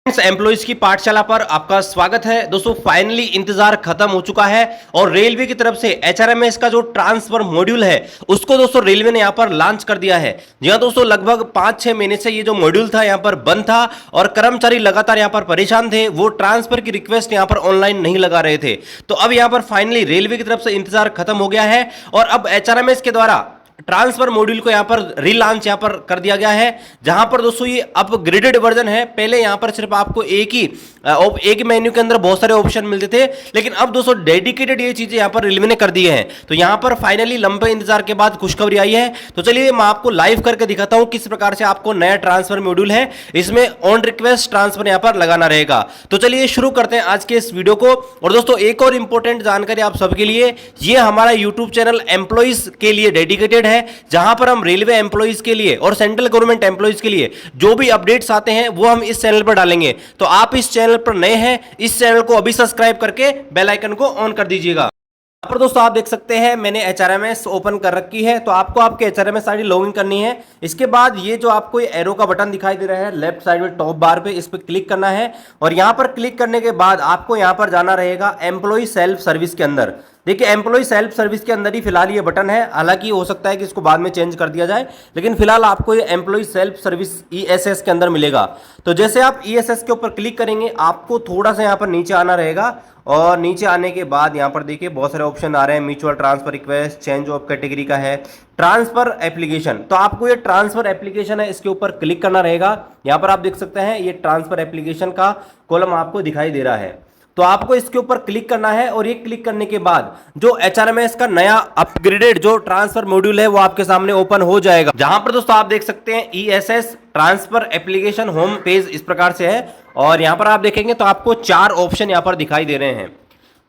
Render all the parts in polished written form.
Employees की पाठशाला पर आपका स्वागत है। दोस्तों फाइनली इंतजार खत्म हो चुका है और रेलवे की तरफ से एचआरएमएस का जो ट्रांसफर मॉड्यूल है उसको दोस्तों रेलवे ने यहां पर लॉन्च कर दिया है। जी हां दोस्तों, लगभग 5-6 महीने से ये जो मॉड्यूल था यहां पर बंद था और कर्मचारी लगातार यहां पर परेशान थे। वो ट्रांसफर की रिक्वेस्ट यहां पर ऑनलाइन नहीं लगा रहे थे। तो अब यहां पर फाइनली रेलवे की तरफ से इंतजार खत्म हो गया है और अब एचआरएमएस के द्वारा ट्रांसफर मॉड्यूल को यहां पर रीलॉन्च यहां पर कर दिया गया है, जहां पर दोस्तों ये अपग्रेडेड वर्जन है। पहले यहां पर सिर्फ आपको एक मेन्यू के अंदर बहुत सारे ऑप्शन मिलते थे, लेकिन अब दोस्तों डेडिकेटेड ये चीजें यहां पर रेलवे ने कर दी हैं। तो यहां पर फाइनली लंबे इंतजार के बाद खुशखबरी आई है। तो चलिए मैं आपको लाइव करके दिखाता हूं किस प्रकार से आपको नया ट्रांसफर मॉड्यूल है, इसमें ऑन रिक्वेस्ट ट्रांसफर यहां पर लगाना रहेगा। तो चलिए शुरू करते हैं आज के इस वीडियो को। और दोस्तों एक और इंपॉर्टेंट जानकारी आप सबके लिए, ये हमारा यूट्यूब चैनल एम्प्लॉइज के लिए डेडिकेटेड है, जहां पर हम रेलवे एम्प्लॉइज के लिए और सेंट्रल गवर्नमेंट एम्प्लॉइज के लिए जो भी अपडेट्स आते हैं वो हम इस चैनल पर डालेंगे। तो आप इस चैनल पर नए हैं, इस चैनल को अभी सब्सक्राइब करके बेल आइकन को ऑन कर दीजिएगा। यहाँ पर दोस्तों आप देख सकते हैं मैंने एचआरएमएस ओपन कर रखी है। तो आपको आपके एचआरएमएस आईडी लॉगिन करनी है। इसके बाद ये जो आपको ये एरो का बटन दिखाई दे रहा है लेफ्ट साइड में टॉप बार पे, इस पर क्लिक करना है और यहां पर क्लिक करने के बाद आपको यहां पर जाना रहेगा एम्प्लॉय सेल्फ सर्विस के अंदर। देखिए एम्प्लॉय सेल्फ सर्विस के अंदर ही फिलहाल ये बटन है, हालांकि हो सकता है कि इसको बाद में चेंज कर दिया जाए, लेकिन फिलहाल आपको ये एम्प्लॉय सेल्फ सर्विस ईएसएस के अंदर मिलेगा। तो जैसे आप ईएसएस के ऊपर क्लिक करेंगे आपको थोड़ा सा यहाँ पर नीचे आना रहेगा और नीचे आने के बाद यहाँ पर देखिए बहुत सारे ऑप्शन आ रहे हैं। Mutual transfer request, change of category का है, ट्रांसफर एप्लीकेशन। तो आपको ये ट्रांसफर एप्लीकेशन है, इसके ऊपर क्लिक करना रहेगा। यहाँ पर आप देख सकते हैं ये ट्रांसफर एप्लीकेशन का कॉलम आपको दिखाई दे रहा है। तो आपको इसके ऊपर क्लिक करना है और ये क्लिक करने के बाद जो एचआरएमएस का नया अपग्रेडेड जो ट्रांसफर मॉड्यूल है वो आपके सामने ओपन हो जाएगा, जहां पर दोस्तों आप देख सकते हैं ESS transfer application home page इस प्रकार से है। और यहां पर आप देखेंगे तो आपको 4 ऑप्शन यहां पर दिखाई दे रहे हैं।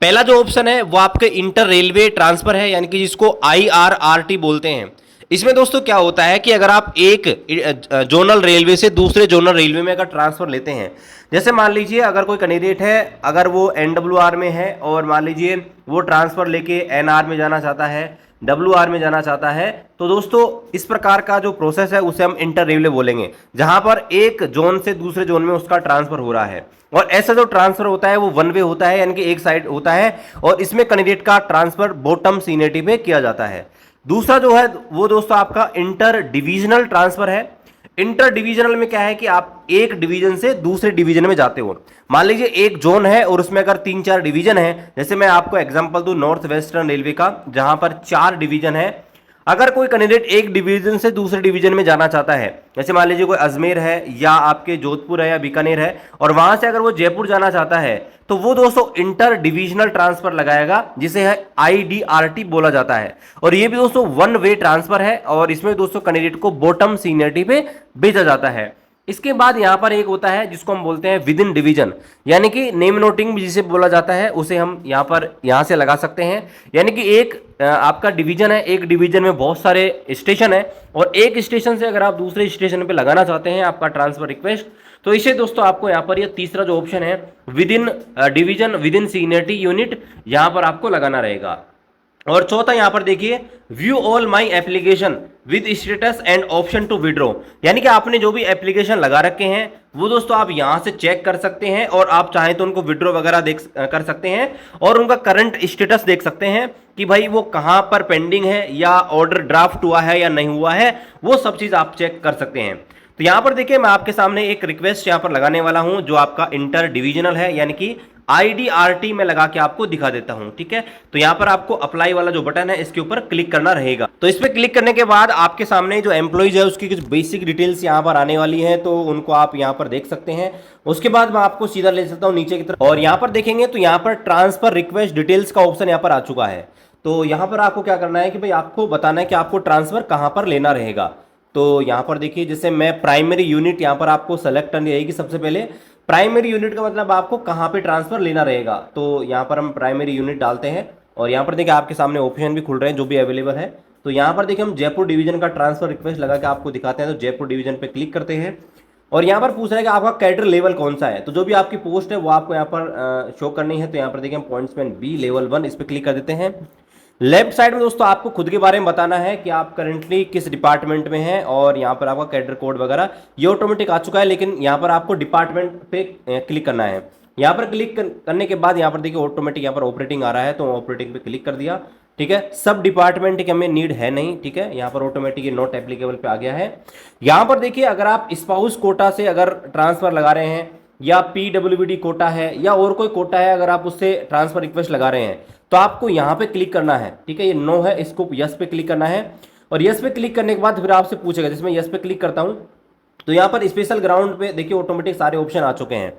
पहला जो ऑप्शन है वो आपके इंटर रेलवे ट्रांसफर है, यानी कि जिसको आईआरआरटी बोलते हैं। इसमें दोस्तों क्या होता है कि अगर आप एक जोनल रेलवे से दूसरे जोनल रेलवे में अगर ट्रांसफर लेते हैं, जैसे मान लीजिए अगर कोई कैंडिडेट है, अगर वो एनडब्ल्यूआर में है और मान लीजिए वो ट्रांसफर लेके एनआर में जाना चाहता है, डब्ल्यूआर में जाना चाहता है, तो दोस्तों इस प्रकार का जो प्रोसेस है उसे हम इंटर रेलवे बोलेंगे, जहां पर एक जोन से दूसरे जोन में उसका ट्रांसफर हो रहा है। और ऐसा जो ट्रांसफर होता है वो वन वे होता है, यानी कि एक साइड होता है और इसमें कैंडिडेट का ट्रांसफर बॉटम सीनियरिटी पे किया जाता है। दूसरा जो है वो दोस्तों आपका इंटर डिविजनल ट्रांसफर है। इंटर डिविजनल में क्या है कि आप एक डिवीजन से दूसरे डिवीजन में जाते हो। मान लीजिए एक जोन है और उसमें अगर 3-4 डिवीजन है, जैसे मैं आपको एग्जांपल दूं नॉर्थ वेस्टर्न रेलवे का, जहां पर 4 डिवीजन है। अगर कोई कैंडिडेट एक डिवीजन से दूसरे डिवीजन में जाना चाहता है, जैसे मान लीजिए कोई अजमेर है या आपके जोधपुर है या बीकानेर है, और वहां से अगर वो जयपुर जाना चाहता है, तो वो दोस्तों इंटर डिविजनल ट्रांसफर लगाएगा, जिसे है आईडीआरटी बोला जाता है। और ये भी दोस्तों वन वे ट्रांसफर है और इसमें दोस्तों कैंडिडेट को बॉटम सीनियरिटी पे भेजा जाता है। इसके बाद यहां पर एक होता है जिसको हम बोलते हैं विद इन डिवीजन, यानी कि नेम नोटिंग भी जिसे बोला जाता है, उसे हम यहां से लगा सकते हैं। यानी कि एक आपका डिवीजन है, एक डिवीजन में बहुत सारे स्टेशन है और एक स्टेशन से अगर आप दूसरे स्टेशन पे लगाना चाहते हैं आपका ट्रांसफर रिक्वेस्ट, तो इसे दोस्तों आपको यहाँ पर ये तीसरा जो ऑप्शन है with in division with in seniority unit, यहां पर आपको लगाना रहेगा। और चौथा यहां पर देखिए view all my application with status and option to withdraw, यानी कि आपने जो भी एप्लीकेशन लगा रखे हैं वो दोस्तों आप यहां से चेक कर सकते हैं और आप चाहें तो उनको विड्रॉ वगैरह कर सकते हैं और उनका करंट स्टेटस देख सकते हैं कि भाई वो कहां पर पेंडिंग है या ऑर्डर ड्राफ्ट हुआ है या नहीं हुआ है, वो सब चीज आप चेक कर सकते हैं। तो यहां पर देखिए मैं आपके सामने एक रिक्वेस्ट यहां पर लगाने वाला हूं जो आपका इंटर डिविजनल है, यानी कि आईडीआरटी में लगा के आपको दिखा देता हूं, ठीक है। तो यहां पर आपको अप्लाई वाला जो बटन है इसके ऊपर क्लिक करना रहेगा। तो इस पर क्लिक करने के बाद आपके सामने जो एम्प्लॉइज है उसकी कुछ बेसिक डिटेल्स यहां पर आने वाली है, तो उनको आप यहां पर देख सकते हैं। उसके बाद मैं आपको सीधा ले सकता हूं नीचे की तरफ और यहां पर देखेंगे तो यहां पर ट्रांसफर रिक्वेस्ट डिटेल्स का ऑप्शन यहां पर आ चुका है। तो यहां पर आपको क्या करना है कि भाई आपको बताना है कि आपको ट्रांसफर कहां पर लेना रहेगा। तो यहां पर देखिए जैसे मैं प्राइमरी यूनिट यहां पर आपको सेलेक्ट करनी रहेगी। सबसे पहले प्राइमरी यूनिट का मतलब आपको कहां पे ट्रांसफर लेना रहेगा, तो यहां पर हम प्राइमरी यूनिट डालते हैं और यहां पर देखिए आपके सामने ऑप्शन भी खुल रहे हैं जो भी अवेलेबल है। तो यहां पर देखिए हम जयपुर डिवीजन का ट्रांसफर रिक्वेस्ट लगा के आपको दिखाते हैं। तो जयपुर डिवीजन पे क्लिक करते हैं और यहां पर पूछ रहा है कि आपका कैडर लेवल कौन सा है, तो जो भी आपकी पोस्ट है वो आपको यहां पर शो करनी है। तो यहां पर देखिए हम पॉइंट्समैन बी लेवल 1 इस पर क्लिक कर देते हैं। लेफ्ट साइड में दोस्तों आपको खुद के बारे में बताना है कि आप करंटली किस डिपार्टमेंट में हैं और यहाँ पर आपका कैडर कोड वगैरह ये ऑटोमेटिक आ चुका है, लेकिन यहाँ पर आपको डिपार्टमेंट पे क्लिक करना है। यहाँ पर क्लिक करने के बाद यहाँ पर देखिए ऑटोमेटिक यहाँ पर ऑपरेटिंग आ रहा है, तो ऑपरेटिंग पे क्लिक कर दिया। ठीक है, सब डिपार्टमेंट की हमें नीड है नहीं। ठीक है, यहाँ पर ऑटोमेटिक ये नॉट एप्लीकेबल पे आ गया है। यहाँ पर देखिए अगर आप स्पाउस कोटा से अगर ट्रांसफर लगा रहे हैं या पीडब्ल्यूडी कोटा है या और कोई कोटा है, अगर आप उससे ट्रांसफर रिक्वेस्ट लगा रहे हैं तो आपको यहाँ पे क्लिक करना है। ठीक है, ये नो है, इसको यस पे क्लिक करना है और यस पे क्लिक करने के बाद फिर आपसे पूछेगा, जिसमें यस पे क्लिक करता हूँ तो यहाँ पर स्पेशल ग्राउंड पे देखिए ऑटोमेटिक सारे ऑप्शन आ चुके हैं।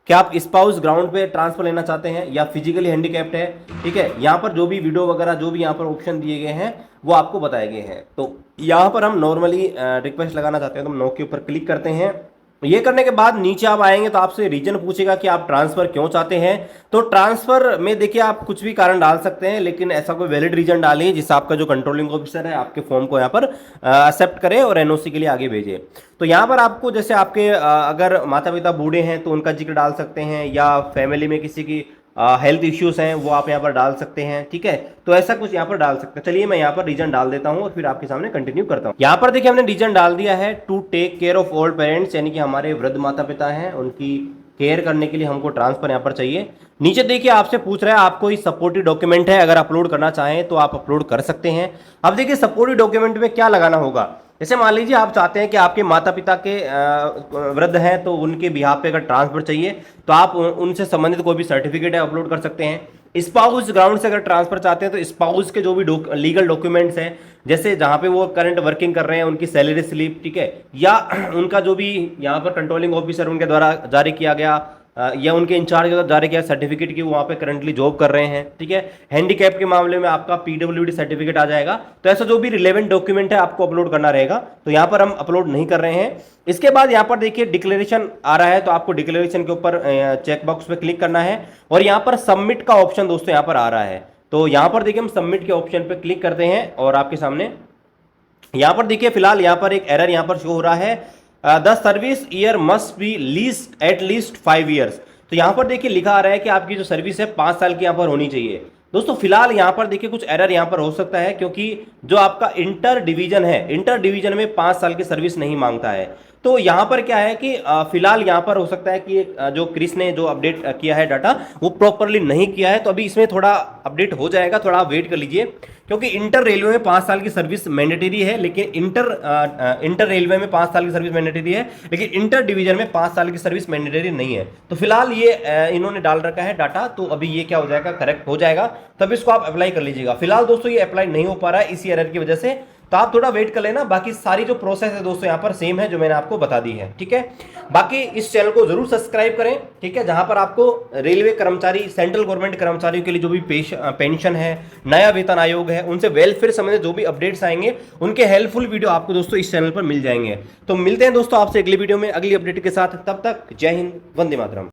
क्या आप स्पाउस ग्राउंड पे ट्रांसफर लेना चाहते हैं या फिजिकली हैंडीकैप्ड है। ठीक है, यहाँ पर जो भी वीडियो वगैरह जो भी यहाँ पर ऑप्शन दिए गए हैं वो आपको बताए गए हैं। तो यहाँ पर हम नॉर्मली रिक्वेस्ट लगाना चाहते हैं तो हम नो के ऊपर क्लिक करते हैं। ये करने के बाद नीचे आप आएंगे तो आपसे रीजन पूछेगा कि आप ट्रांसफर क्यों चाहते हैं। तो ट्रांसफर में देखिए आप कुछ भी कारण डाल सकते हैं, लेकिन ऐसा कोई वैलिड रीजन डालिए जिससे आपका जो कंट्रोलिंग ऑफिसर है आपके फॉर्म को यहाँ पर एक्सेप्ट करे और एनओसी के लिए आगे भेजे। तो यहाँ पर आपको जैसे आपके अगर माता पिता बूढ़े हैं तो उनका जिक्र डाल सकते हैं, या फैमिली में किसी की हेल्थ इश्यूज हैं वो आप यहाँ पर डाल सकते हैं। ठीक है, तो ऐसा कुछ यहाँ पर डाल सकते हैं। चलिए मैं यहाँ पर रीजन डाल देता हूँ और फिर आपके सामने कंटिन्यू करता हूँ। यहाँ पर देखिए हमने रीजन डाल दिया है to take care of old parents, यानी कि हमारे वृद्ध माता पिता हैं उनकी केयर करने के लिए हमको ट्रांसफर यहाँ पर चाहिए। नीचे देखिए आपसे पूछ रहा है आप कोई सपोर्टिव डॉक्यूमेंट है, अगर अपलोड करना चाहें तो आप अपलोड कर सकते हैं। अब देखिए सपोर्टिव डॉक्यूमेंट में क्या लगाना होगा। जैसे मान लीजिए आप चाहते हैं कि आपके माता पिता के वृद्ध हैं तो उनके बिहाफ पे अगर ट्रांसफर चाहिए तो आप उनसे संबंधित कोई भी सर्टिफिकेट है अपलोड कर सकते हैं। स्पाउस ग्राउंड से अगर ट्रांसफर चाहते हैं तो स्पाउस के जो भी लीगल डॉक्यूमेंट्स हैं, जैसे जहां पे वो करंट वर्किंग कर रहे हैं उनकी सैलरी स्लिप, ठीक है, या उनका जो भी यहाँ पर कंट्रोलिंग ऑफिसर उनके द्वारा जारी किया गया या उनके इंचार्ज जारी किया सर्टिफिकेट की वो वहाँ पे करंटली जॉब कर रहे हैं। ठीक है, हैंडीकैप के मामले में आपका पीडब्ल्यूडी सर्टिफिकेट आ जाएगा। तो ऐसा जो भी रिलेवेंट डॉक्यूमेंट है आपको अपलोड करना रहेगा, तो यहाँ पर हम अपलोड नहीं कर रहे हैं। इसके बाद यहाँ पर देखिए डिक्लेरेशन आ रहा है, तो आपको डिक्लेरेशन के ऊपर चेकबॉक्स पे क्लिक करना है और यहाँ पर सबमिट का ऑप्शन दोस्तों यहाँ पर आ रहा है। तो यहाँ पर देखिए हम सबमिट के ऑप्शन पे क्लिक करते हैं और आपके सामने यहाँ पर देखिए फिलहाल यहाँ पर एक एरर यहाँ पर शो हो रहा है, the service year must be least at least 5 years. तो यहाँ पर देखिए लिखा आ रहा है कि आपकी जो सर्विस है 5 साल की यहाँ पर होनी चाहिए। दोस्तों फिलहाल यहाँ पर देखिए कुछ एरर यहाँ पर हो सकता है, क्योंकि जो आपका इंटर डिवीजन है, इंटर डिवीजन में 5 साल की सर्विस नहीं मांगता है। तो यहाँ पर क्या है कि फिलहाल यहाँ पर हो सकता है कि जो क्रिस ने जो अपडेट किया है डाटा वो प्रॉपरली नहीं किया है, तो अभी इसमें थोड़ा अपडेट हो जाएगा, थोड़ा आप वेट कर लीजिए। क्योंकि इंटर रेलवे में 5 साल की सर्विस मैंडेटरी है, लेकिन इंटर रेलवे में 5 साल की सर्विस मैंडेटरी है, लेकिन इंटर डिवीजन में 5 साल की सर्विस मैंडेटरी नहीं है। तो फिलहाल ये इन्होंने डाल रखा है डाटा, तो अभी ये क्या हो जाएगा, करेक्ट हो जाएगा, तब इसको आप अप्लाई कर लीजिएगा। फिलहाल दोस्तों ये अप्लाई नहीं हो पा रहा है इसी एरर की वजह से, तो आप थोड़ा वेट कर लेना। बाकी सारी जो प्रोसेस है दोस्तों यहाँ पर सेम है जो मैंने आपको बता दी है। ठीक है, बाकी इस चैनल को जरूर सब्सक्राइब करें। ठीक है, जहां पर आपको रेलवे कर्मचारी, सेंट्रल गवर्नमेंट कर्मचारियों के लिए जो भी पेंशन है, नया वेतन आयोग है, उनसे वेलफेयर संबंधित जो भी अपडेट्स आएंगे उनके हेल्पफुल वीडियो आपको दोस्तों इस चैनल पर मिल जाएंगे। तो मिलते हैं दोस्तों आपसे अगली वीडियो में अगली अपडेट के साथ, तब तक जय हिंद, वंदे मातरम।